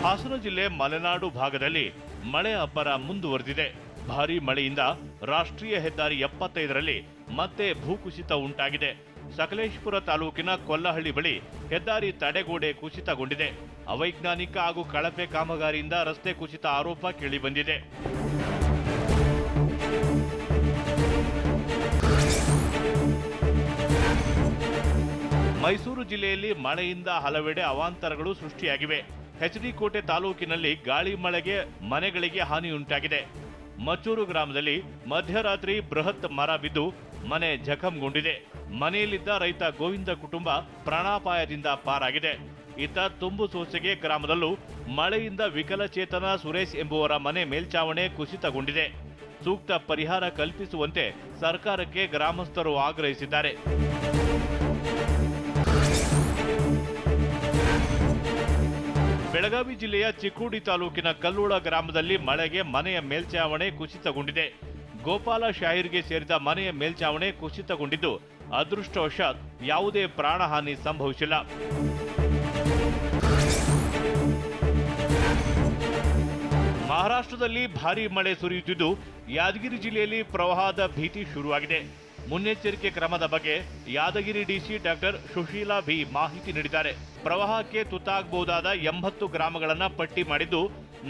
ಹಾಸನ ಜಿಲ್ಲೆ ಮಲೆನಾಡು ಭಾಗದಲ್ಲಿ ಮಳೆ ಅಬ್ಬರ ಮುಂದುವರೆದಿದೆ. ಭಾರೀ ಮಳೆಯಿಂದ ರಾಷ್ಟ್ರೀಯ ಹೆದ್ದಾರಿ 75ರಲ್ಲಿ ಮತ್ತೆ ಭೂಕುಸಿತ ಉಂಟಾಗಿದೆ. ಸಕಲೇಶಪುರ ತಾಲೂಕಿನ ಕೊಲ್ಲಹಳ್ಳಿ ಬಳಿ ಹೆದ್ದಾರಿ ತಡೆಗೋಡೆ ಕುಸಿತಗೊಂಡಿದೆ. ಅವೈಜ್ಞಾನಿಕ ಹಾಗೂ ಕಳಪೆ ಕಾಮಗಾರಿಯಿಂದ ರಸ್ತೆ ಕುಸಿತ ಆರೋಪ ಕೇಳಿಬಂದಿದೆ. ಮೈಸೂರು ಜಿಲ್ಲೆಯಲ್ಲಿ ಮಳೆಯಿಂದ ಹಲವೆಡೆ ಅವಾಂತರಗಳು ಸೃಷ್ಟಿಯಾಗಿವೆ. ಎಚ್.ಡಿ. ಕೋಟೆ ತಾಲೂಕಿನಲ್ಲಿ ಗಾಳಿ ಮಳೆಗೆ ಮನೆಗಳಿಗೆ ಹಾನಿಯುಂಟಾಗಿದೆ. ಮಚ್ಚೂರು ಗ್ರಾಮದಲ್ಲಿ ಮಧ್ಯರಾತ್ರಿ ಬೃಹತ್ ಮರ ಬಿದ್ದು ಮನೆ ಜಖಂಗೊಂಡಿದೆ. ಮನೆಯಲ್ಲಿದ್ದ ರೈತ ಗೋವಿಂದ ಕುಟುಂಬ ಪ್ರಾಣಾಪಾಯದಿಂದ ಪಾರಾಗಿದೆ. ಇತ್ತ ತುಂಬು ಸೋಸೆಗೆ ಗ್ರಾಮದಲ್ಲೂ ಮಳೆಯಿಂದ ವಿಕಲಚೇತನ ಸುರೇಶ್ ಎಂಬುವರ ಮನೆ ಮೇಲ್ಚಾವಣೆ ಕುಸಿತಗೊಂಡಿದೆ. ಸೂಕ್ತ ಪರಿಹಾರ ಕಲ್ಪಿಸುವಂತೆ ಸರ್ಕಾರಕ್ಕೆ ಗ್ರಾಮಸ್ಥರು ಆಗ್ರಹಿಸಿದ್ದಾರೆ. ಬೆಳಗಾವಿ ಜಿಲ್ಲೆಯ ಚಿಕ್ಕೋಡಿ ತಾಲೂಕಿನ ಕಲ್ಲೂಳ ಗ್ರಾಮದಲ್ಲಿ ಮಳೆಗೆ ಮನೆಯ ಮೇಲ್ಚಾವಣೆ ಕುಸಿತಗೊಂಡಿದೆ. ಗೋಪಾಲ ಶಾಹಿರ್ಗೆ ಸೇರಿದ ಮನೆಯ ಮೇಲ್ಚಾವಣೆ ಕುಸಿತಗೊಂಡಿದ್ದು ಅದೃಷ್ಟವಶಾತ್ ಯಾವುದೇ ಪ್ರಾಣಹಾನಿ ಸಂಭವಿಸಿಲ್ಲ. ಮಹಾರಾಷ್ಟ್ರದಲ್ಲಿ ಭಾರೀ ಮಳೆ ಸುರಿಯುತ್ತಿದ್ದು ಯಾದಗಿರಿ ಜಿಲ್ಲೆಯಲ್ಲಿ ಪ್ರವಾಹದ ಭೀತಿ ಶುರುವಾಗಿದೆ. ಮುನ್ನೆಚ್ಚರಿಕೆ ಕ್ರಮದ ಬಗ್ಗೆ Yadgir DC doctor Sushila B ಮಾಹಿತಿ ನೀಡಿದ್ದಾರೆ. ಪ್ರವಾಹಕ್ಕೆ ತುತ್ತಾಗಬಹುದಾದ 80 ಗ್ರಾಮಗಳನ್ನು ಪಟ್ಟಿ ಮಾಡಿದ್ದು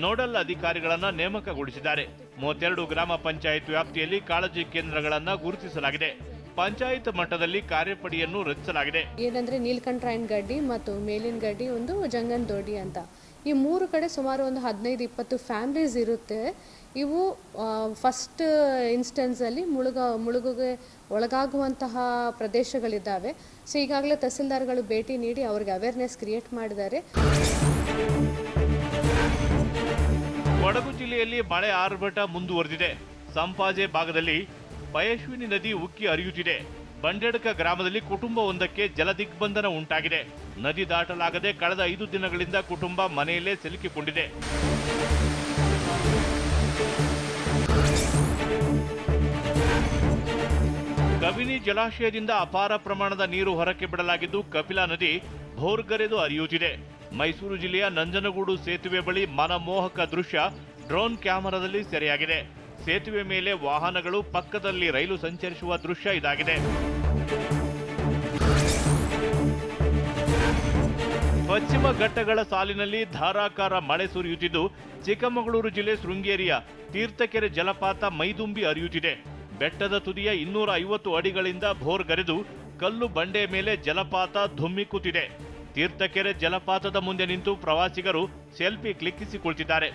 ನೋಡಲ್ ಅಧಿಕಾರಿಗಳನ್ನು ನೇಮಕಗೊಳಿಸಿದ್ದಾರೆ. 32 ಗ್ರಾಮ ಪಂಚಾಯತ್ ವ್ಯಾಪ್ತಿಯಲ್ಲಿ ಕಾಳಜಿ ಕೇಂದ್ರಗಳನ್ನು ಗುರುತಿಸಲಾಗಿದೆ. ಪಂಚಾಯತ್ ಮಟ್ಟದಲ್ಲಿ ಕಾರ್ಯಪಡೆಯನ್ನು ರಚಿಸಲಾಗಿದೆ. ಏನಂದ್ರೆ ನೀಲಕಂಠರಾಯನ್ ಗಡ್ಡಿ ಮತ್ತು ಮೇಲಿನ ಗಡ್ಡಿ ಒಂದು ಜಂಗನ್ ದೊಡ್ಡಿ ಅಂತ ಈ 3 ಕಡೆ ಸುಮಾರು ಒಂದು 15-20 ಫ್ಯಾಮಿಲೀಸ್ ಇರುತ್ತೆ. ಇವು ಫಸ್ಟ್ ಇನ್ಸ್ಟೆನ್ಸಲ್ಲಿ ಮುಳುಗುಗೆ ಒಳಗಾಗುವಂತಹ ಪ್ರದೇಶಗಳಿದ್ದಾವೆ. ಸೊ ಈಗಾಗಲೇ ತಹಸೀಲ್ದಾರ್ಗಳು ಭೇಟಿ ನೀಡಿ ಅವ್ರಿಗೆ ಅವೇರ್ನೆಸ್ ಕ್ರಿಯೇಟ್ ಮಾಡಿದ್ದಾರೆ. ಕೊಡಗು ಜಿಲ್ಲೆಯಲ್ಲಿ ಮಳೆ ಆರ್ಭಟ ಮುಂದುವರೆದಿದೆ. ಸಂಪಾಜೆ ಭಾಗದಲ್ಲಿ ಪಯಶ್ವಿನಿ ನದಿ ಉಕ್ಕಿ ಹರಿಯುತ್ತಿದೆ. ಬಂಡೆಡ್ಕ ಗ್ರಾಮದಲ್ಲಿ ಕುಟುಂಬವೊಂದಕ್ಕೆ ಜಲದಿಗ್ಬಂಧನ ಉಂಟಾಗಿದೆ. ನದಿ ದಾಟಲಾಗದೆ ಕಳೆದ 5 ದಿನಗಳಿಂದ ಕುಟುಂಬ ಮನೆಯಲ್ಲೇ ಸಿಲುಕಿಕೊಂಡಿದೆ. ಕಬಿನಿ ಜಲಾಶಯದಿಂದ ಅಪಾರ ಪ್ರಮಾಣದ ನೀರು ಹೊರಕ್ಕೆ ಬಿಡಲಾಗಿದ್ದು ಕಪಿಲಾ ನದಿ ಭೋರ್ಗರೆದು ಹರಿಯುತ್ತಿದೆ. ಮೈಸೂರು ಜಿಲ್ಲೆಯ ನಂಜನಗೂಡು ಸೇತುವೆ ಬಳಿ ಮನಮೋಹಕ ದೃಶ್ಯ ಡ್ರೋನ್ ಕ್ಯಾಮೆರಾದಲ್ಲಿ ಸೆರೆಯಾಗಿದೆ. ಸೇತುವೆ ಮೇಲೆ ವಾಹನಗಳು, ಪಕ್ಕದಲ್ಲಿ ರೈಲು ಸಂಚರಿಸುವ ದೃಶ್ಯ ಇದಾಗಿದೆ. ಪಶ್ಚಿಮ ಘಟ್ಟಗಳ ಸಾಲಿನಲ್ಲಿ ಧಾರಾಕಾರ ಮಳೆ ಸುರಿಯುತ್ತಿದ್ದು ಚಿಕ್ಕಮಗಳೂರು ಜಿಲ್ಲೆ ಶೃಂಗೇರಿಯ ತೀರ್ಥಕೆರೆ ಜಲಪಾತ ಮೈದುಂಬಿ ಹರಿಯುತ್ತಿದೆ. ಬೆಟ್ಟದ ತುದಿಯ 250 ಅಡಿಗಳಿಂದ ಭೋರ್ಗರೆದು ಕಲ್ಲು ಬಂಡೆ ಮೇಲೆ ಜಲಪಾತ ಧುಮ್ಮಿಕ್ಕುತ್ತಿದೆ. ತೀರ್ಥಕೆರೆ ಜಲಪಾತದ ಮುಂದೆ ನಿಂತು ಪ್ರವಾಸಿಗರು ಸೆಲ್ಫಿ ಕ್ಲಿಕ್ಕಿಸಿಕೊಳ್ತಿದ್ದಾರೆ.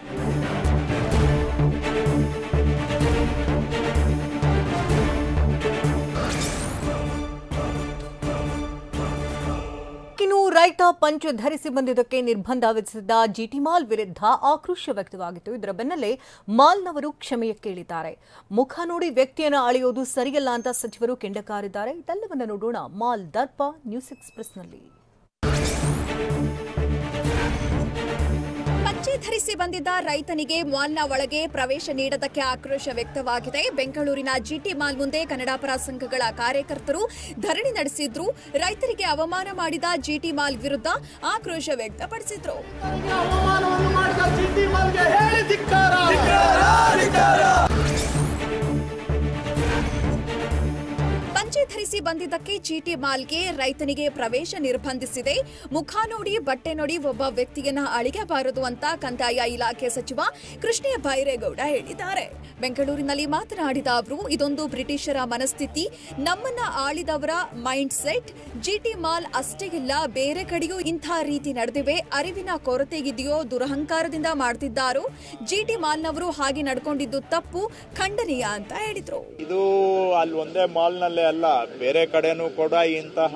ರೈತ ಪಂಚ ಧರಿಸಿ ಬಂದಿದ್ದಕ್ಕೆ ನಿರ್ಬಂಧ ವಿಧಿಸಿದ್ದ ಜಿಟಿ ಮಾಲ್ ವಿರುದ್ಧ ಆಕ್ರೋಶ ವ್ಯಕ್ತವಾಗಿತ್ತು. ಇದರ ಬೆನ್ನಲ್ಲೇ ಮಾಲ್ನವರು ಕ್ಷಮೆಯ ಕೇಳಿದ್ದಾರೆ. ಮುಖ ನೋಡಿ ವ್ಯಕ್ತಿಯನ್ನು ಅಳೆಯೋದು ಸರಿಯಲ್ಲ ಅಂತ ಸಚಿವರು ಕೆಂಡಕಾರಿದ್ದಾರೆ. ಇದೆಲ್ಲವನ್ನು ನೋಡೋಣ ಮಾಲ್ ದರ್ಪ ನ್ಯೂಸ್ ಎಕ್ಸ್‌ಪ್ರೆಸ್‌ನಲ್ಲಿ. ಪಂಚೆ ಧರಿಸಿ ಬಂದಿದ್ದ ರೈತನಿಗೆ ಮಾಲ್ನ ಒಳಗೆ ಪ್ರವೇಶ ನೀಡದಕ್ಕೆ ಆಕ್ರೋಶ ವ್ಯಕ್ತವಾಗಿದೆ. ಬೆಂಗಳೂರಿನ ಜಿಟಿ ಮಾಲ್ ಮುಂದೆ ಕನ್ನಡಪರ ಸಂಘಗಳ ಕಾರ್ಯಕರ್ತರು ಧರಣಿ ನಡೆಸಿದ್ರು. ರೈತರಿಗೆ ಅವಮಾನ ಮಾಡಿದ ಜಿಟಿ ಮಾಲ್ ವಿರುದ್ಧ ಆಕ್ರೋಶ ವ್ಯಕ್ತಪಡಿಸಿದ್ರು. ಪಂಚೆ ಧರಿಸಿ ಬಂದಿದ್ದಕ್ಕೆ ಜಿಟಿ ಮಾಲ್ಗೆ ರೈತನಿಗೆ ಪ್ರವೇಶ ನಿರ್ಬಂಧಿಸಿದೆ. ಮುಖ ನೋಡಿ ಬಟ್ಟೆ ನೋಡಿ ಒಬ್ಬ ವ್ಯಕ್ತಿಯನ್ನ ಅಳಿಯಬಾರದು ಅಂತ ಕಂದಾಯ ಇಲಾಖೆ ಸಚಿವ ಕೃಷ್ಣ ಬೈರೇಗೌಡ ಹೇಳಿದ್ದಾರೆ. ಬೆಂಗಳೂರಿನಲ್ಲಿ ಮಾತನಾಡಿದ ಅವರು, ಇದೊಂದು ಬ್ರಿಟಿಷರ ಮನಸ್ಥಿತಿ, ನಮ್ಮನ್ನ ಆಳಿದವರ ಮೈಂಡ್ ಸೆಟ್. ಜಿಟಿ ಮಾಲ್ ಅಷ್ಟೇ ಇಲ್ಲ, ಬೇರೆ ಕಡೆಯೂ ಇಂಥ ರೀತಿ ನಡೆದಿವೆ. ಅರಿವಿನ ಕೊರತೆ ಇದೆಯೋ, ದುರಹಂಕಾರದಿಂದ ಮಾಡ್ತಿದ್ದಾರೋ? ಜಿಟಿ ಮಾಲ್ನವರು ಹಾಗೆ ನಡ್ಕೊಂಡಿದ್ದು ತಪ್ಪು, ಖಂಡನೀಯ ಅಂತ ಹೇಳಿದ್ರು. ಇದು ಅಲ್ಲಿ ಒಂದೇ ಮಾಲ್ನಲ್ಲೇ ಅಲ್ಲ, ಬೇರೆ ಕಡೆನೂ ಕೂಡ ಇಂತಹ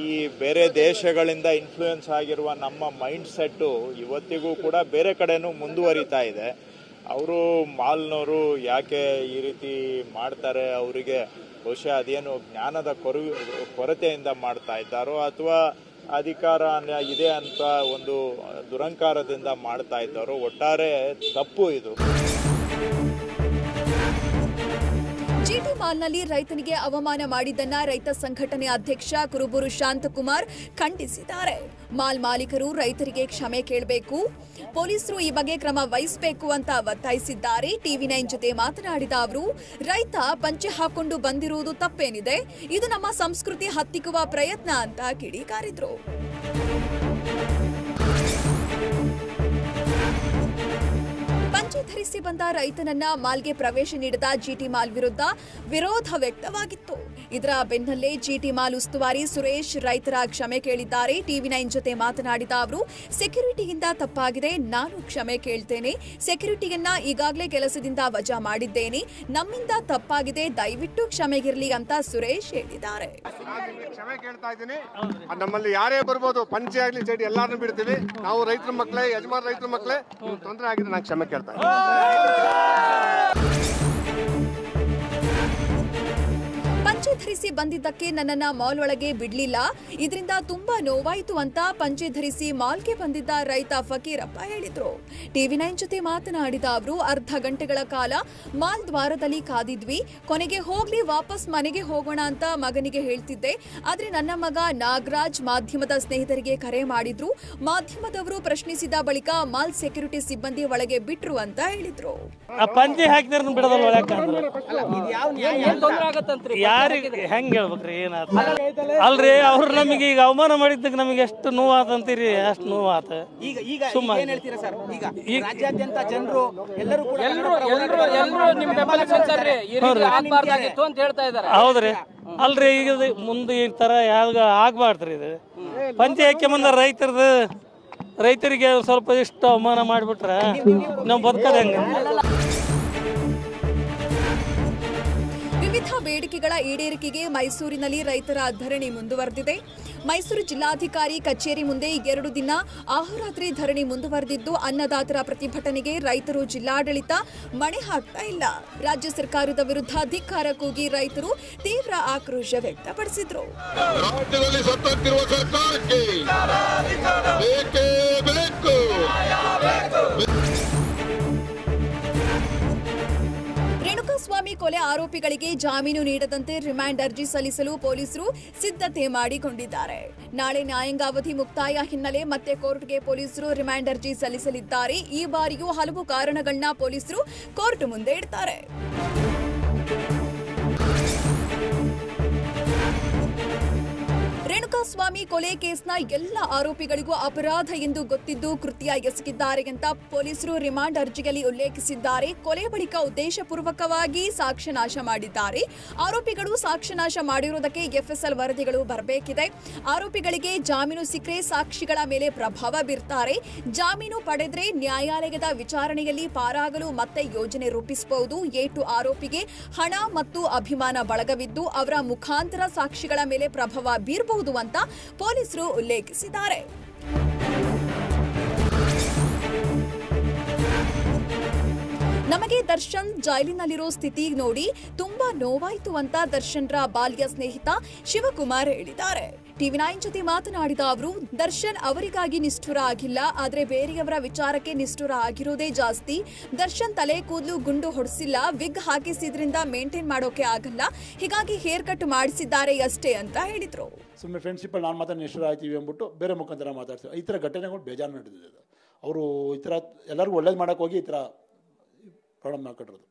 ಈ ಬೇರೆ ದೇಶಗಳಿಂದ ಇನ್ಫ್ಲೂಯೆನ್ಸ್ ಆಗಿರುವ ನಮ್ಮ ಮೈಂಡ್ ಸೆಟ್ಟು ಇವತ್ತಿಗೂ ಕೂಡ ಬೇರೆ ಕಡೆನೂ ಮುಂದುವರಿತಾ ಇದೆ. ಅವರು ಮಾಲ್ನವರು ಯಾಕೆ ಈ ರೀತಿ ಮಾಡ್ತಾರೆ, ಅವರಿಗೆ ಬಹುಶಃ ಅದೇನು ಜ್ಞಾನದ ಕೊರತೆಯಿಂದ ಮಾಡ್ತಾ ಇದ್ದಾರೋ ಅಥವಾ ಅಧಿಕಾರ ಇದೆ ಅಂತ ಒಂದು ದುರಂಕಾರದಿಂದ ಮಾಡ್ತಾ ಇದ್ದಾರೋ, ಒಟ್ಟಾರೆ ತಪ್ಪು ಇದು. ಜಿಟಿ ಮಾಲ್ನಲ್ಲಿ ರೈತನಿಗೆ ಅವಮಾನ ಮಾಡಿದ್ದನ್ನ ರೈತ ಸಂಘಟನೆ ಅಧ್ಯಕ್ಷ ಕುರುಬೂರು ಶಾಂತಕುಮಾರ್ ಖಂಡಿಸಿದ್ದಾರೆ. ಮಾಲ್ ಮಾಲೀಕರು ರೈತರಿಗೆ ಕ್ಷಮೆ ಕೇಳಬೇಕು, ಪೊಲೀಸರು ಈ ಬಗ್ಗೆ ಕ್ರಮ ವಹಿಸಬೇಕು ಅಂತ ಒತ್ತಾಯಿಸಿದ್ದಾರೆ. TV9 ಜೊತೆ ಮಾತನಾಡಿದ ಅವರು, ರೈತ ಪಂಚೆ ಹಾಕೊಂಡು ಬಂದಿರುವುದು ತಪ್ಪೇನಿದೆ, ಇದು ನಮ್ಮ ಸಂಸ್ಕೃತಿ ಹತ್ತಿಕ್ಕುವ ಪ್ರಯತ್ನ ಅಂತ ಕಿಡಿಕಾರಿದ್ರು. ಪಂಚೆ ಧರಿಸಿ ಬಂದ ರೈತನನ್ನ ಮಾಲ್ಗೆ ಪ್ರವೇಶ ನೀಡದ ಜಿಟಿ ಮಾಲ್ ವಿರುದ್ಧ ವಿರೋಧ ವ್ಯಕ್ತವಾಗಿತ್ತು. ಇದರ ಬೆನ್ನಲ್ಲೇ ಜಿಟಿ ಮಾಲ್ ಉಸ್ತುವಾರಿ ಸುರೇಶ್ ರೈತರ ಕ್ಷಮೆ ಕೇಳಿದ್ದಾರೆ. TV9 ಜೊತೆ ಮಾತನಾಡಿದ ಅವರು, ಸೆಕ್ಯೂರಿಟಿಯಿಂದ ತಪ್ಪಾಗಿದೆ, ನಾನು ಕ್ಷಮೆ ಕೇಳ್ತೇನೆ. ಸೆಕ್ಯೂರಿಟಿಯನ್ನ ಈಗಾಗಲೇ ಕೆಲಸದಿಂದ ವಜಾ ಮಾಡಿದ್ದೇನೆ, ನಮ್ಮಿಂದ ತಪ್ಪಾಗಿದೆ, ದಯವಿಟ್ಟು ಕ್ಷಮೆಗಿರಲಿ ಅಂತ ಸುರೇಶ್ ಹೇಳಿದ್ದಾರೆ. ಕ್ಷಮೆ ಕೇಳ್ತಾ ಇದ್ದೀನಿ. ನಮ್ಮಲ್ಲಿ ಯಾರೇ ಬರ್ಬೋದು, ಪಂಚೆ ಆಗ್ಲಿ ಚೇಟಿ ಎಲ್ಲಾರನ್ನೂ ಬಿಡ್ತೀವಿ. ನಾವು ರೈತರ ಮಕ್ಕಳೇ, ಯಜಮಾನ ರೈತರ ಮಕ್ಕಳೇ, ತೊಂದರೆ ಆಗಿದೆ, ನಾನು ಕ್ಷಮೆ ಕೇಳ್ತಾ ಇದ್ದೀನಿ. ಪಂಚೆ ಧರಿಸಿ ಬಂದಿದ್ದಕ್ಕೆ ನನ್ನನ್ನ ಮಾಲ್ ಒಳಗೆ ಬಿಡ್ಲಿಲ್ಲ, ಇದರಿಂದ ತುಂಬಾ ನೋವಾಯಿತು ಅಂತ ಪಂಚೆ ಧರಿಸಿ ಮಾಲ್ಗೆ ಬಂದಿದ್ದ ರೈತ ಫಕೀರಪ್ಪ ಹೇಳಿದ್ರು. TV9 ಜೊತೆ ಮಾತನಾಡಿದ ಅವರು, ಅರ್ಧ ಗಂಟೆಗಳ ಕಾಲ ಮಾಲ್ ದ್ವಾರದಲ್ಲಿ ಕಾದಿದ್ವಿ. ಕೊನೆಗೆ ಹೋಗ್ಲಿ, ವಾಪಸ್ ಮನೆಗೆ ಹೋಗೋಣ ಅಂತ ಮಗನಿಗೆ ಹೇಳ್ತಿದ್ದೆ. ಆದ್ರೆ ನನ್ನ ಮಗ ನಾಗರಾಜ್ ಮಾಧ್ಯಮದ ಸ್ನೇಹಿತರಿಗೆ ಕರೆ ಮಾಡಿದ್ರು. ಮಾಧ್ಯಮದವರು ಪ್ರಶ್ನಿಸಿದ ಬಳಿಕ ಮಾಲ್ ಸೆಕ್ಯೂರಿಟಿ ಸಿಬ್ಬಂದಿ ಒಳಗೆ ಬಿಟ್ರು ಅಂತ ಹೇಳಿದ್ರು. ಪಂಚೆ ಹಾಕಿದ್ರೆ ಬಿಡೋದಲ್ಲ, ಹೆಂಗ್ ಹೇಳ್ಬೇಕ್ರಿ, ಏನಾತ ಅಲ್ರಿ, ಅವ್ರು ನಮಗೆ ಈಗ ಅವಮಾನ ಮಾಡಿದ್ದಕ್ಕೆ ನಮಗೆ ಎಷ್ಟು ನೋವಾತಂತೀರಿ, ಅಷ್ಟು ನೋವಾತ. ರಾಜ್ಯಾದ್ಯಂತ ಜನರು ಎಲ್ಲರೂ ಹೌದ್ರಿ, ಅಲ್ರಿ, ಈಗ ಮುಂದೆ ಈ ತರ ಯಾವ್ದು ಆಗ್ಬಾರ್ದ್ರಿ. ಇದು ಪಂಚೆ ಹಾಕಿ ಬಂದ ರೈತರಿಗೆ ಸ್ವಲ್ಪ ಇಷ್ಟು ಅವಮಾನ ಮಾಡಿಬಿಟ್ರೆ ನಾವು ಬದುಕೋದು ಹೆಂಗ? ವಿವಿಧ ಬೇಡಿಕೆಗಳ ಈಡೇರಿಕೆಗೆ ಮೈಸೂರಿನಲ್ಲಿ ರೈತರ ಧರಣಿ ಮುಂದುವರೆದಿದೆ. ಮೈಸೂರು ಜಿಲ್ಲಾಧಿಕಾರಿ ಕಚೇರಿ ಮುಂದೆ 2 ದಿನ ಅಹೋರಾತ್ರಿ ಧರಣಿ ಮುಂದುವರೆದಿದ್ದು, ಅನ್ನದಾತರ ಪ್ರತಿಭಟನೆಗೆ ರೈತರು ಜಿಲ್ಲಾಡಳಿತ ಮಣೆ ಹಾಕ್ತಾ ಇಲ್ಲ. ರಾಜ್ಯ ಸರ್ಕಾರದ ವಿರುದ್ಧ ಧಿಕ್ಕಾರ ಕೂಗಿ ರೈತರು ತೀವ್ರ ಆಕ್ರೋಶ ವ್ಯಕ್ತಪಡಿಸಿದ್ರು. ರೇಣುಕಾಸ್ವಾಮಿ ಕೊಲೆ ಆರೋಪಿಗಳಿಗೆ ಜಾಮೀನು ನೀಡದಂತೆ ರಿಮಾಂಡ್ ಅರ್ಜಿ ಸಲ್ಲಿಸಲು ಪೊಲೀಸರು ಸಿದ್ಧತೆ ಮಾಡಿಕೊಂಡಿದ್ದಾರೆ. ನಾಳೆ ನ್ಯಾಯಾಂಗಾವಧಿ ಮುಕ್ತಾಯ ಹಿನ್ನೆಲೆ ಮತ್ತೆ ಕೋರ್ಟ್ಗೆ ಪೊಲೀಸರು ರಿಮಾಂಡ್ ಅರ್ಜಿ ಸಲ್ಲಿಸಲಿದ್ದಾರೆ. ಈ ಬಾರಿಯೂ ಹಲವು ಕಾರಣಗಳನ್ನ ಪೊಲೀಸರು ಕೋರ್ಟ್ ಮುಂದೆ ಇಡ್ತಾರೆ. ರೇಣುಕಾಸ್ವಾಮಿ ಕೊಲೆ ಕೇಸ್ನ ಎಲ್ಲ ಆರೋಪಿಗಳಿಗೂ ಅಪರಾಧ ಎಂದು ಗೊತ್ತಿದ್ದು ಕೃತ್ಯ ಎಸಗಿದ್ದಾರೆ ಅಂತ ಪೊಲೀಸರು ರಿಮಾಂಡ್ ಅರ್ಜಿಯಲ್ಲಿ ಉಲ್ಲೇಖಿಸಿದ್ದಾರೆ. ಕೊಲೆ ಬಳಿಕ ಉದ್ದೇಶಪೂರ್ವಕವಾಗಿ ಸಾಕ್ಷ್ಯನಾಶ ಮಾಡಿದ್ದಾರೆ. ಆರೋಪಿಗಳು ಸಾಕ್ಷ್ಯನಾಶ ಮಾಡಿರುವುದಕ್ಕೆ FSL ವರದಿಗಳು ಬರಬೇಕಿದೆ. ಆರೋಪಿಗಳಿಗೆ ಜಾಮೀನು ಸಿಕ್ಕರೆ ಸಾಕ್ಷಿಗಳ ಮೇಲೆ ಪ್ರಭಾವ ಬೀರ್ತಾರೆ. ಜಾಮೀನು ಪಡೆದ್ರೆ ನ್ಯಾಯಾಲಯದ ವಿಚಾರಣೆಯಲ್ಲಿ ಪಾರಾಗಲು ಮತ್ತೆ ಯೋಜನೆ ರೂಪಿಸಬಹುದು. ಏಟು ಆರೋಪಿಗೆ ಹಣ ಮತ್ತು ಅಭಿಮಾನ ಬಳಗವಿದ್ದು ಅವರ ಮುಖಾಂತರ ಸಾಕ್ಷಿಗಳ ಮೇಲೆ ಪ್ರಭಾವ ಬೀರಬಹುದು ಅಂತ ಅಂತ ಪೊಲೀಸರು ಉಲ್ಲೇಖಿಸಿದ್ದಾರೆ. ನಮಗೆ ದರ್ಶನ್ ಜೈಲಿನಲ್ಲಿರೋ ಸ್ಥಿತಿ ನೋಡಿ ತುಂಬಾ ನೋವಾಯಿತು ಅಂತ ದರ್ಶನ್ರ ಬಾಲ್ಯ ಸ್ನೇಹಿತ ಶಿವಕುಮಾರ್ ಹೇಳಿದ್ದಾರೆ. TV9 ಜೊತೆ ಮಾತನಾಡಿದ ಅವರು, ದರ್ಶನ್ ಅವರಿಗಾಗಿ ನಿಷ್ಠುರ ಆಗಿಲ್ಲ, ಆದ್ರೆ ಬೇರೆಯವರ ವಿಚಾರಕ್ಕೆ ನಿಷ್ಠುರ ಆಗಿರೋದೇ ಜಾಸ್ತಿ. ದರ್ಶನ್ ತಲೆ ಕೂದಲು ಗುಂಡು ಹೊಡೆಸಿಲ್ಲ, ವಿಗ್ ಹಾಕಿಸಿದ್ರಿಂದ ಮೇಂಟೈನ್ ಮಾಡೋಕೆ ಆಗಲ್ಲ, ಹೀಗಾಗಿ ಹೇರ್ ಕಟ್ ಮಾಡಿಸಿದ್ದಾರೆ ಅಷ್ಟೇ ಅಂತ ಹೇಳಿದ್ರು. ಸುಮ್ಮನೆ ಫ್ರೆಂಡ್ಶಿಪ್ ನಾನು ಮಾತ್ರ ನಿಷ್ಠುರ ಆಯ್ತೀವಿ ಅಂದ್ಬಿಟ್ಟು ಬೇರೆ ಮುಖಾಂತರ ಮಾತಾಡ್ತೀವಿ. ಈ ಥರ ಘಟನೆಗಳು ಬೇಜಾರು ನಡೆದಿದೆ. ಅವರು ಈ ಥರ ಎಲ್ಲರಿಗೂ ಒಳ್ಳೇದು ಮಾಡೋಕೆ ಹೋಗಿ ಈ ಥರ ಪ್ರಾಬ್ಲಮ್ ಮಾಡ್ಕೊಂಡಿರೋದು.